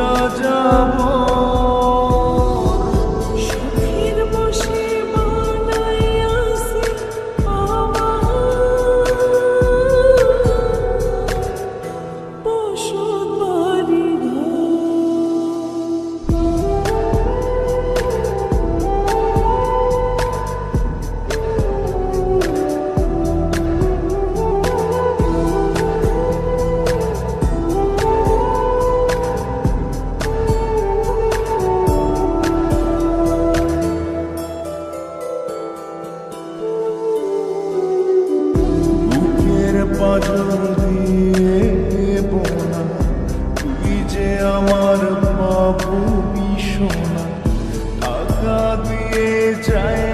সোজা যাব সুখের বসে বানাইয়াছি আমার বসত বাড়ি পাজর দিয়ে বোনা তুই যে আমার বাবু সোনা টাকা দিয়ে যায়